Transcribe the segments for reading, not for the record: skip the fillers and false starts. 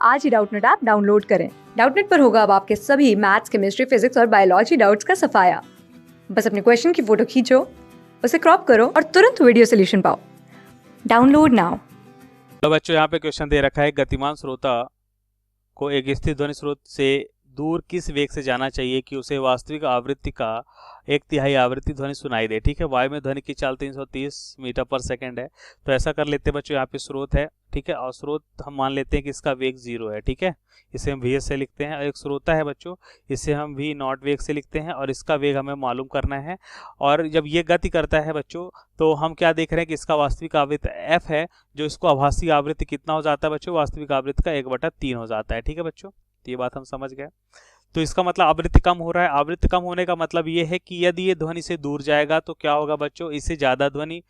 आज ही Doubtnut app download करें। Doubtnut पर होगा अब आपके सभी मैथ्स, केमिस्ट्री, फिजिक्स और बायोलॉजी डाउट्स का सफाया। बस अपने क्वेश्चन की फोटो खींचो, उसे क्रॉप करो और तुरंत वीडियो सोल्यूशन पाओ। Download now. तो बच्चों यहाँ पे क्वेश्चन दे रखा है, गतिमान श्रोता को एक स्थिर ध्वनि स्रोत से दूर किस वेग से जाना चाहिए कि उसे वास्तविक आवृत्ति का 1/3 आवृत्ति ध्वनि सुनाई दे। ठीक है, वायु में ध्वनि की चाल 330 मीटर पर सेकंड है। तो ऐसा कर लेते हैं बच्चों, यहाँ पे स्रोत है, ठीक है, और स्रोत हम मान लेते हैं कि इसका वेग 0 है। ठीक है, इसे हम वी से लिखते हैं। और एक श्रोता है बच्चों, इसे हम वी नॉट वेग से लिखते हैं और इसका वेग हमें मालूम करना है। और जब ये गति करता है बच्चों, तो हम क्या देख रहे हैं कि इसका वास्तविक आवृत्ति एफ है, जो इसको आभासी आवृत्ति कितना हो जाता है बच्चों, वास्तविक आवृत्ति का 1/3 हो जाता है। ठीक है बच्चों, तो ये बात हम समझ गए। तो इसका मतलब आवृत्ति कम हो रहा है। आवृत्ति कम होने का मतलब ये है कि यदि ये ध्वनि से दूर जाएगा तो क्या होगा बच्चों, इससे ज्यादा ध्वनि,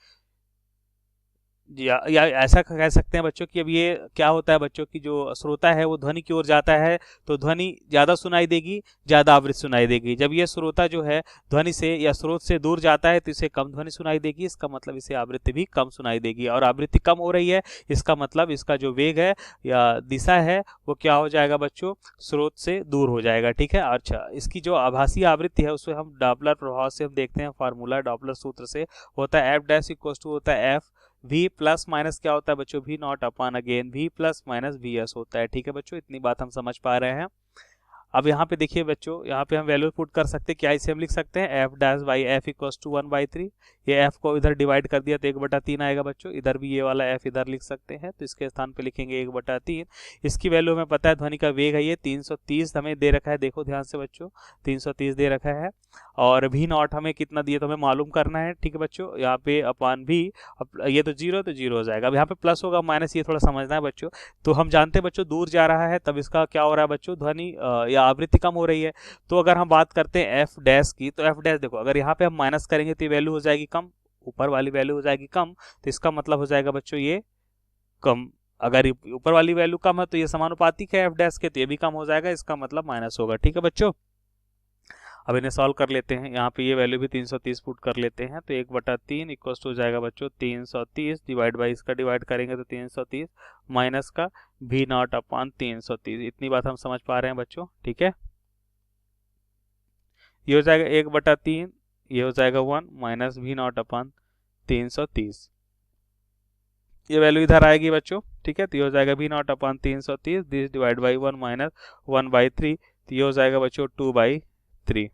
या ऐसा कह सकते हैं बच्चों कि अब ये क्या होता है बच्चों की जो श्रोता है वो ध्वनि की ओर जाता है तो ध्वनि ज्यादा सुनाई देगी, ज्यादा आवृत्ति सुनाई देगी। जब ये श्रोता जो है ध्वनि से या स्रोत से दूर जाता है तो इसे कम ध्वनि सुनाई देगी, इसका मतलब इसे आवृत्ति भी कम सुनाई देगी। और आवृत्ति कम हो रही है, इसका मतलब इसका जो वेग है या दिशा है वो क्या हो जाएगा बच्चों, स्रोत से दूर हो जाएगा। ठीक है, अच्छा, इसकी जो आभासी आवृत्ति है उसको हम डॉपलर प्रभाव से हम देखते हैं, फार्मूला डॉपलर सूत्र से होता है एफ डैश इक्वल टू होता है एफ v प्लस माइनस क्या होता है बच्चों, v not upon again v plus minus V S होता है। ठीक है बच्चों, इतनी बात हम समझ पा रहे हैं। अब यहाँ पे देखिए बच्चों, यहाँ पे हम वैल्यू पुट कर सकते हैं, क्या इसे हम लिख सकते हैं F dash by F equal to 1/3। ये एफ को इधर डिवाइड कर दिया तो 1/3 आएगा बच्चों, इधर भी ये वाला एफ इधर लिख सकते हैं, तो इसके स्थान पे लिखेंगे 1/3। इसकी वैल्यू हमें पता है, ध्वनि का वेग है ये 330 हमें दे रखा है, देखो ध्यान से बच्चों 330 दे रखा है। और भी नॉट हमें कितना दिया तो हमें मालूम करना है। ठीक है बच्चों, यहाँ पे अपान भी, ये तो जीरो हो जाएगा। अब यहाँ पे प्लस होगा माइनस, ये थोड़ा समझना है बच्चों। तो हम जानते हैं बच्चों दूर जा रहा है तब इसका क्या हो रहा है बच्चों, ध्वनि या आवृत्ति कम हो रही है। तो अगर हम बात करते हैं एफ डैश की, तो एफ डैश देखो, अगर यहाँ पे हम माइनस करेंगे तो ये वैल्यू हो जाएगी कम, ऊपर वाली वैल्यू हो जाएगी कम, तो इसका मतलब हो जाएगा बच्चों ये कम। अगर ऊपर वाली वैल्यू कम है तो ये समानुपातिक है एफ डैश के, तो ये भी कम हो जाएगा, इसका मतलब माइनस होगा। ठीक है बच्चों, अब इन्हें सॉल्व कर लेते हैं। यहाँ पे ये वैल्यू भी 330 पुट कर लेते हैं, तो 1/3 इक्वल हो जाएगा बच्चों 330 डिवाइड बाई इसका डिवाइड करेंगे तो 330 माइनस का भी नॉट अपॉन 330। इतनी बात हम समझ पा रहे हैं बच्चों। ठीक है, ये हो जाएगा 1/3, ये हो जाएगा 1 माइनस भी नॉट अपॉन 330, ये वैल्यू इधर आएगी बच्चों। ठीक है, तो ये हो जाएगा भी not upon 330 this divide by 1 minus 1/3, तो ये हो जाएगा बच्चों 2/3।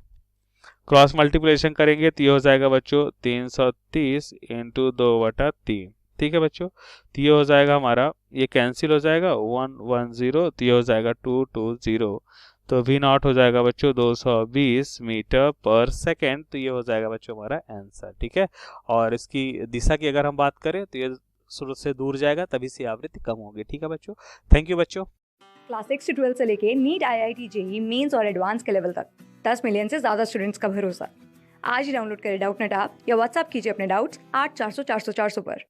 क्रॉस मल्टीप्लिकेशन करेंगे तो ये हो जाएगा बच्चों 330 इंटू 2/3। ठीक है बच्चों, तो ये हो जाएगा हमारा, ये कैंसिल हो जाएगा 110, तो ये हो जाएगा 220। तो वी नॉट हो जाएगा बच्चों 220 मीटर पर सेकेंड, तो ये हो जाएगा बच्चों हमारा आंसर। ठीक है, और इसकी दिशा की अगर हम बात करें तो ये स्रोत से दूर जाएगा तभी से आवृत्ति कम होगी। ठीक है बच्चों, थैंक यू बच्चों। क्लास 6 से 12 से लेके नीट, IIT, JEE मेंस और एडवांस के लेवल तक 10 मिलियन से ज्यादा स्टूडेंट्स का भरोसा। आज ही डाउनलोड करें डाउटनेट ऐप या व्हाट्सएप कीजिए अपने डाउट्स 8400 400 400 पर।